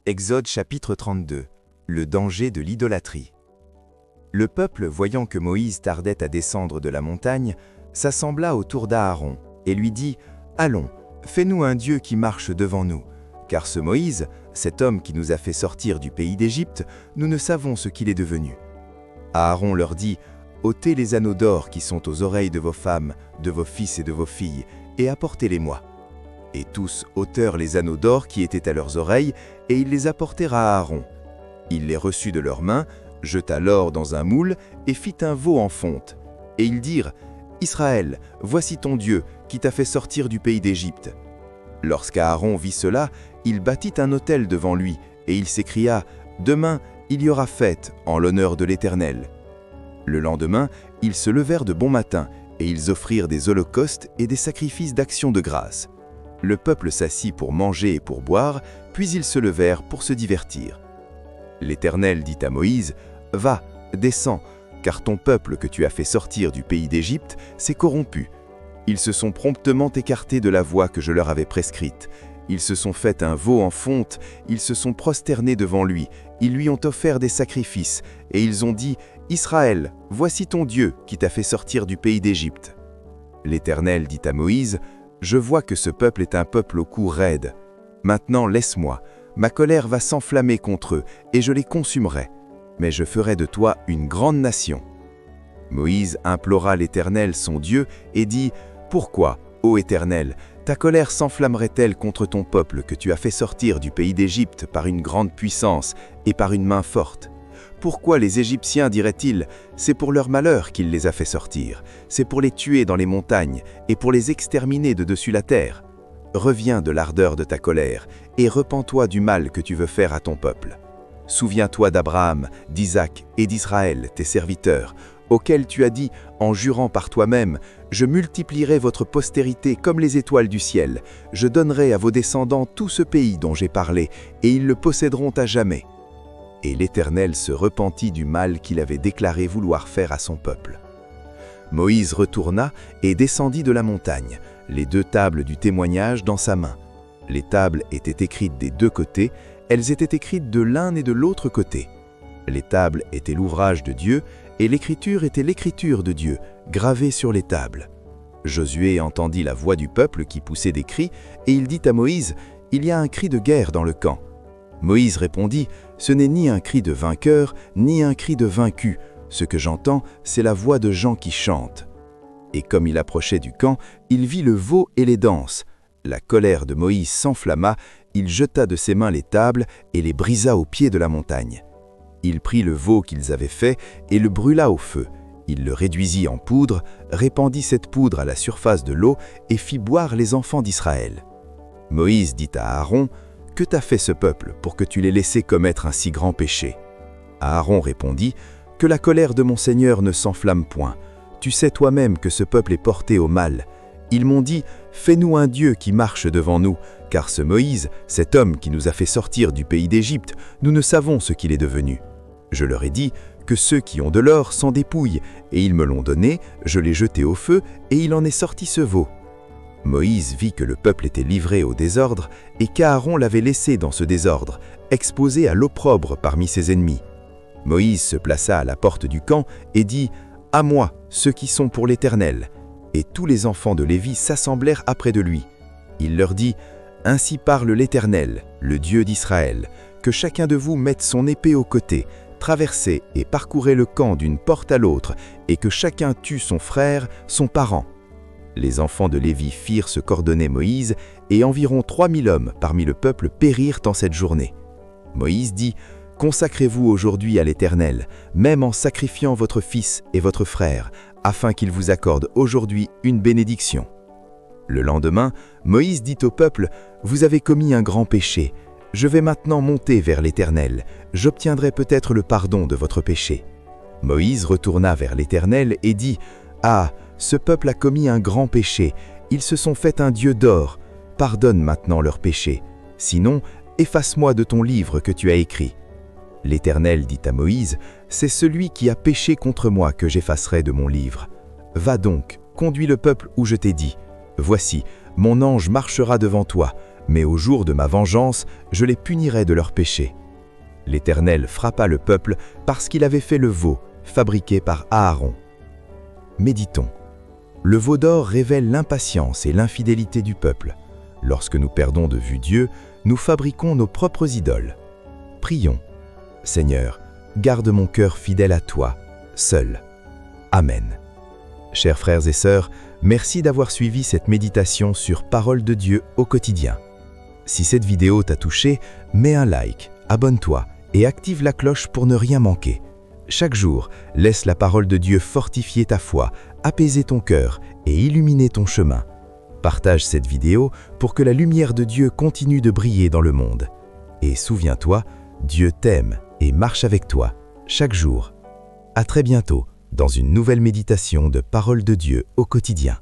Exode chapitre 32. Le danger de l'idolâtrie. Le peuple, voyant que Moïse tardait à descendre de la montagne, s'assembla autour d'Aaron et lui dit « Allons, fais-nous un Dieu qui marche devant nous, car ce Moïse, cet homme qui nous a fait sortir du pays d'Égypte, nous ne savons ce qu'il est devenu. » Aaron leur dit « Ôtez les anneaux d'or qui sont aux oreilles de vos femmes, de vos fils et de vos filles, et apportez-les-moi. » Et tous ôtèrent les anneaux d'or qui étaient à leurs oreilles, et ils les apportèrent à Aaron. Il les reçut de leurs mains, jeta l'or dans un moule, et fit un veau en fonte. Et ils dirent « Israël, voici ton Dieu, qui t'a fait sortir du pays d'Égypte. » Lorsqu'Aaron vit cela, il bâtit un autel devant lui, et il s'écria « Demain, il y aura fête en l'honneur de l'Éternel. » Le lendemain, ils se levèrent de bon matin, et ils offrirent des holocaustes et des sacrifices d'action de grâce. Le peuple s'assit pour manger et pour boire, puis ils se levèrent pour se divertir. L'Éternel dit à Moïse, « Va, descends, car ton peuple que tu as fait sortir du pays d'Égypte s'est corrompu. Ils se sont promptement écartés de la voie que je leur avais prescrite. Ils se sont fait un veau en fonte, ils se sont prosternés devant lui, ils lui ont offert des sacrifices, et ils ont dit, « Israël, voici ton Dieu qui t'a fait sortir du pays d'Égypte. » L'Éternel dit à Moïse, « Je vois que ce peuple est un peuple au cou raide. Maintenant laisse-moi, ma colère va s'enflammer contre eux, et je les consumerai. Mais je ferai de toi une grande nation. » Moïse implora l'Éternel son Dieu et dit, « Pourquoi, ô Éternel, ta colère s'enflammerait-elle contre ton peuple que tu as fait sortir du pays d'Égypte par une grande puissance et par une main forte? Pourquoi les Égyptiens diraient-ils, c'est pour leur malheur qu'il les a fait sortir, c'est pour les tuer dans les montagnes et pour les exterminer de dessus la terre? Reviens de l'ardeur de ta colère et repens-toi du mal que tu veux faire à ton peuple. Souviens-toi d'Abraham, d'Isaac et d'Israël, tes serviteurs, auxquels tu as dit, en jurant par toi-même, « Je multiplierai votre postérité comme les étoiles du ciel, je donnerai à vos descendants tout ce pays dont j'ai parlé, et ils le posséderont à jamais. » Et l'Éternel se repentit du mal qu'il avait déclaré vouloir faire à son peuple. Moïse retourna et descendit de la montagne, les 2 tables du témoignage dans sa main. Les tables étaient écrites des 2 côtés, elles étaient écrites de l'un et de l'autre côté. Les tables étaient l'ouvrage de Dieu, et l'écriture était l'écriture de Dieu, gravée sur les tables. Josué entendit la voix du peuple qui poussait des cris, et il dit à Moïse, « Il y a un cri de guerre dans le camp. » Moïse répondit, « Ce n'est ni un cri de vainqueur, ni un cri de vaincu. Ce que j'entends, c'est la voix de gens qui chantent. » Et comme il approchait du camp, il vit le veau et les danses. La colère de Moïse s'enflamma, il jeta de ses mains les tables et les brisa au pied de la montagne. Il prit le veau qu'ils avaient fait et le brûla au feu. Il le réduisit en poudre, répandit cette poudre à la surface de l'eau et fit boire les enfants d'Israël. Moïse dit à Aaron, « Que t'a fait ce peuple pour que tu l'aies laissé commettre un si grand péché ?» Aaron répondit, « Que la colère de mon Seigneur ne s'enflamme point. Tu sais toi-même que ce peuple est porté au mal. Ils m'ont dit, fais-nous un Dieu qui marche devant nous, car ce Moïse, cet homme qui nous a fait sortir du pays d'Égypte, nous ne savons ce qu'il est devenu. Je leur ai dit que ceux qui ont de l'or s'en dépouillent, et ils me l'ont donné, je l'ai jeté au feu, et il en est sorti ce veau. » Moïse vit que le peuple était livré au désordre, et qu'Aaron l'avait laissé dans ce désordre, exposé à l'opprobre parmi ses ennemis. Moïse se plaça à la porte du camp et dit, « À moi, ceux qui sont pour l'Éternel. » Et tous les enfants de Lévi s'assemblèrent après de lui. Il leur dit, « Ainsi parle l'Éternel, le Dieu d'Israël, que chacun de vous mette son épée au côté, traversez et parcourez le camp d'une porte à l'autre, et que chacun tue son frère, son parent. » Les enfants de Lévi firent ce qu'ordonnait Moïse, et environ 3000 hommes parmi le peuple périrent en cette journée. Moïse dit, « Consacrez-vous aujourd'hui à l'Éternel, même en sacrifiant votre fils et votre frère, afin qu'il vous accorde aujourd'hui une bénédiction. » Le lendemain, Moïse dit au peuple, « Vous avez commis un grand péché. Je vais maintenant monter vers l'Éternel. J'obtiendrai peut-être le pardon de votre péché. » Moïse retourna vers l'Éternel et dit, « Ah, ce peuple a commis un grand péché. Ils se sont fait un Dieu d'or. Pardonne maintenant leur péché. Sinon, efface-moi de ton livre que tu as écrit. » L'Éternel dit à Moïse, « C'est celui qui a péché contre moi que j'effacerai de mon livre. Va donc, conduis le peuple où je t'ai dit. Voici, mon ange marchera devant toi. Mais au jour de ma vengeance, je les punirai de leurs péchés. » L'Éternel frappa le peuple parce qu'il avait fait le veau, fabriqué par Aaron. Méditons. Le veau d'or révèle l'impatience et l'infidélité du peuple. Lorsque nous perdons de vue Dieu, nous fabriquons nos propres idoles. Prions. Seigneur, garde mon cœur fidèle à toi, seul. Amen. Chers frères et sœurs, merci d'avoir suivi cette méditation sur Parole de Dieu au quotidien. Si cette vidéo t'a touché, mets un like, abonne-toi et active la cloche pour ne rien manquer. Chaque jour, laisse la parole de Dieu fortifier ta foi, apaiser ton cœur et illuminer ton chemin. Partage cette vidéo pour que la lumière de Dieu continue de briller dans le monde. Et souviens-toi, Dieu t'aime et marche avec toi, chaque jour. À très bientôt, dans une nouvelle méditation de Parole de Dieu au quotidien.